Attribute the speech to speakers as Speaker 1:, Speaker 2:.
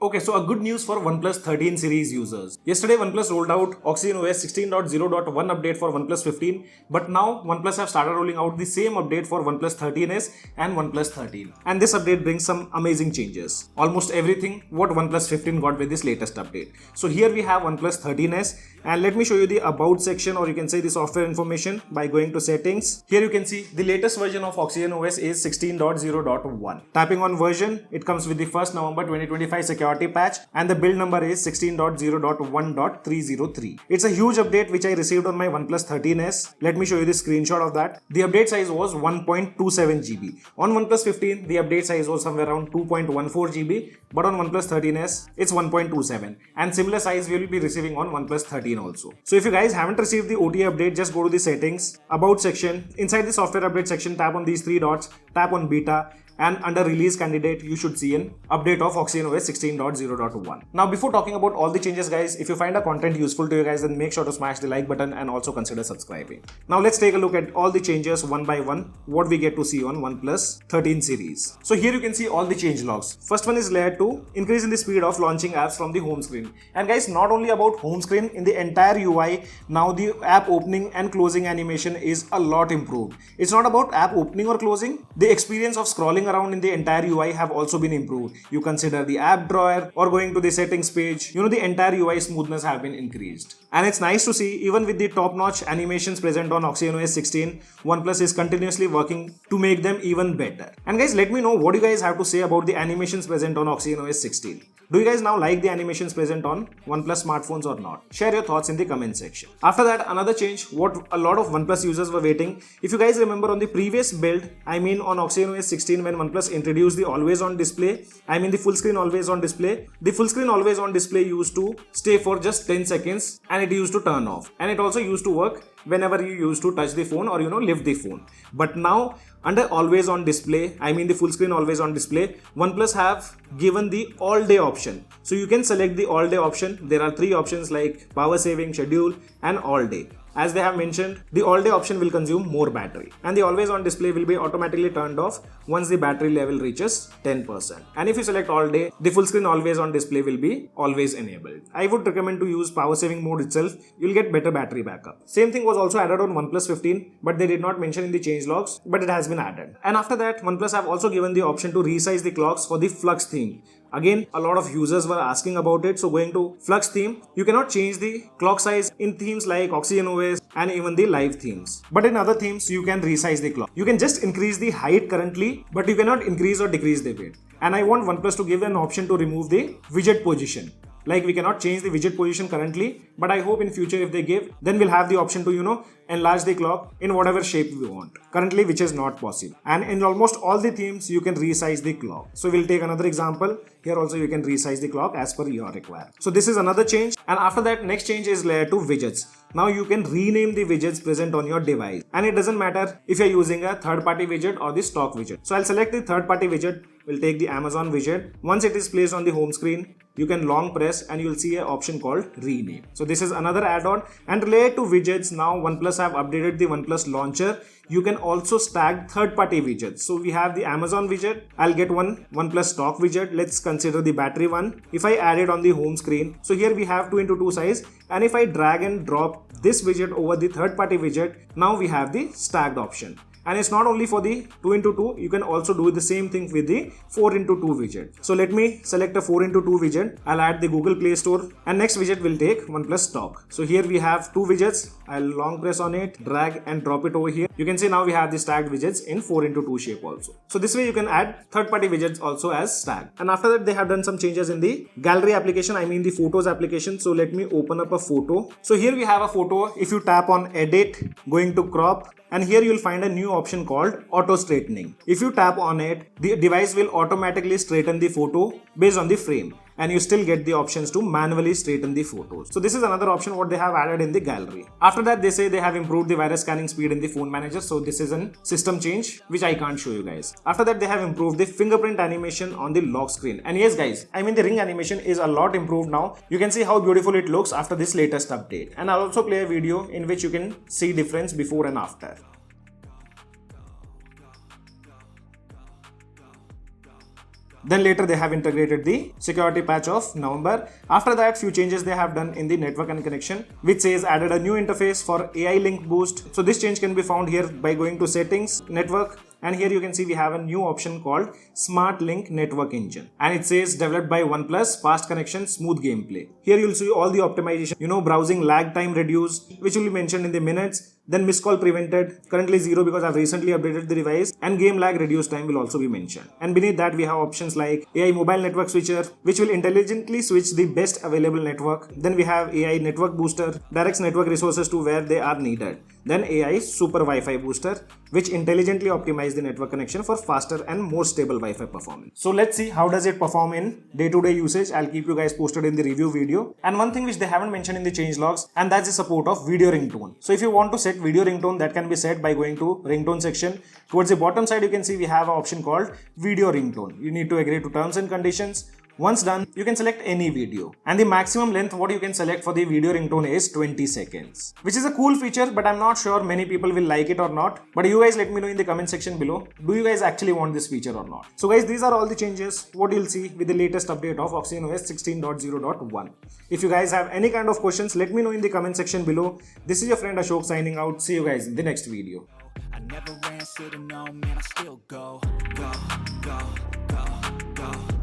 Speaker 1: Okay, so a good news for OnePlus 13 series users. Yesterday, OnePlus rolled out OxygenOS 16.0.1 update for OnePlus 15, but now OnePlus have started rolling out the same update for OnePlus 13s and OnePlus 13. And this update brings some amazing changes. Almost everything what OnePlus 15 got with this latest update. So here we have OnePlus 13s, and let me show you the about section, or you can say the software information by going to settings. Here you can see the latest version of OxygenOS is 16.0.1. Tapping on version, it comes with the 1st November 2025 security patch, and the build number is 16.0.1.303. It's a huge update which I received on my OnePlus 13s. Let me show you the screenshot of that. The update size was 1.27 GB. On OnePlus 15, the update size was somewhere around 2.14 GB, but on OnePlus 13s, it's 1.27, and similar size we will be receiving on OnePlus 13 also. So if you guys haven't received the OTA update, just go to the settings, about section. Inside the software update section, tap on these 3 dots, tap on beta, and under release candidate you should see an update of OxygenOS 16.0.1. Now before talking about all the changes guys, if you find the content useful to you guys, then make sure to smash the like button and also consider subscribing. Now let's take a look at all the changes one by one, what we get to see on OnePlus 13 series. So here you can see all the change logs. First one is layer 2, increase in the speed of launching apps from the home screen. And guys, not only about home screen, in the entire UI, now the app opening and closing animation is a lot improved. It's not about app opening or closing, the experience of scrolling around in the entire UI have also been improved. You consider the app drawer or going to the settings page, the entire UI smoothness have been increased. And it's nice to see, even with the top-notch animations present on OxygenOS 16, OnePlus is continuously working to make them even better. And guys, let me know what you guys have to say about the animations present on OxygenOS 16. Do you guys now like the animations present on OnePlus smartphones or not? Share your thoughts in the comment section. After that, another change, what a lot of OnePlus users were waiting. If you guys remember on the previous build, on OxygenOS 16, when OnePlus introduced the always on display, the full screen always on display, the full screen always on display used to stay for just 10 seconds and it used to turn off. And it also used to work whenever you used to touch the phone or lift the phone. But now under always on display, the full screen always on display, OnePlus have given the all day option. So you can select the all day option. There are 3 options like power saving, schedule and all day. As they have mentioned, the all day option will consume more battery, and the always on display will be automatically turned off once the battery level reaches 10%. And if you select all day, the full screen always on display will be always enabled. I would recommend to use power saving mode itself. You'll get better battery backup. Same thing was also added on OnePlus 15, but they did not mention in the change logs, but it has been added. And after that, OnePlus have also given the option to resize the clocks for the Flux theme. Again, a lot of users were asking about it, so going to Flux theme, you cannot change the clock size in themes like OxygenOS and even the live themes. But in other themes, you can resize the clock. You can just increase the height currently, but you cannot increase or decrease the width. And I want OnePlus to give an option to remove the widget position. Like we cannot change the widget position currently, but I hope in future if they give, then we'll have the option to, enlarge the clock in whatever shape we want. Currently, which is not possible. And in almost all the themes, you can resize the clock. So we'll take another example. Here also you can resize the clock as per your requirement. So this is another change. And after that, next change is layer 2 widgets. Now you can rename the widgets present on your device. And it doesn't matter if you're using a third-party widget or the stock widget. So I'll select the third-party widget. We'll take the Amazon widget. Once it is placed on the home screen, you can long press and you'll see an option called rename. So this is another add-on. And related to widgets, now OnePlus have updated the OnePlus launcher. You can also stack third-party widgets. So we have the Amazon widget. I'll get one OnePlus stock widget. Let's consider the battery one. If I add it on the home screen, so here we have 2x2 size. And if I drag and drop this widget over the third-party widget, now we have the stacked option. And it's not only for the 2x2, you can also do the same thing with the 4x2 widget. So let me select a 4x2 widget. I'll add the Google Play Store, and next widget will take OnePlus stock. So here we have 2 widgets. I'll long press on it, drag and drop it over here. You can see now we have the stacked widgets in 4x2 shape also. So this way you can add third-party widgets also as stacked. And after that, they have done some changes in the gallery application, the photos application. So let me open up a photo. So here we have a photo. If you tap on edit, going to crop, and here you'll find a new option called auto straightening. If you tap on it, the device will automatically straighten the photo based on the frame, and you still get the options to manually straighten the photos. So this is another option what they have added in the gallery. After that, they say they have improved the virus scanning speed in the phone manager. So this is a system change which I can't show you guys. After that, they have improved the fingerprint animation on the lock screen. And yes guys, the ring animation is a lot improved now. You can see how beautiful it looks after this latest update. And I'll also play a video in which you can see difference before and after. Then later they have integrated the security patch of November. After that, few changes they have done in the network and connection, which says added a new interface for AI link boost. So this change can be found here by going to settings, network, and here you can see we have a new option called Smart Link Network Engine, and it says developed by OnePlus, fast connection, smooth gameplay. Here you'll see all the optimization, browsing lag time reduced, which will be mentioned in the minutes. Then missed call prevented, currently 0 because I've recently updated the device, and game lag reduced time will also be mentioned. And beneath that we have options like AI mobile network switcher, which will intelligently switch the best available network. Then we have AI network booster, directs network resources to where they are needed. Then AI super Wi-Fi booster, which intelligently optimizes the network connection for faster and more stable Wi-Fi performance. So let's see how does it perform in day-to-day usage. I'll keep you guys posted in the review video. And one thing which they haven't mentioned in the change logs, and that's the support of video ringtone. So if you want to set video ringtone, that can be set by going to ringtone section. Towards the bottom side you can see we have an option called video ringtone. You need to agree to terms and conditions. Once done, you can select any video, and the maximum length what you can select for the video ringtone is 20 seconds, which is a cool feature, but I'm not sure many people will like it or not. But you guys let me know in the comment section below, do you guys actually want this feature or not? So guys, these are all the changes what you'll see with the latest update of OxygenOS 16.0.1. If you guys have any kind of questions, let me know in the comment section below. This is your friend Ashok signing out. See you guys in the next video.
Speaker 2: I never ran, said no, man, I still go, go, go, go, go.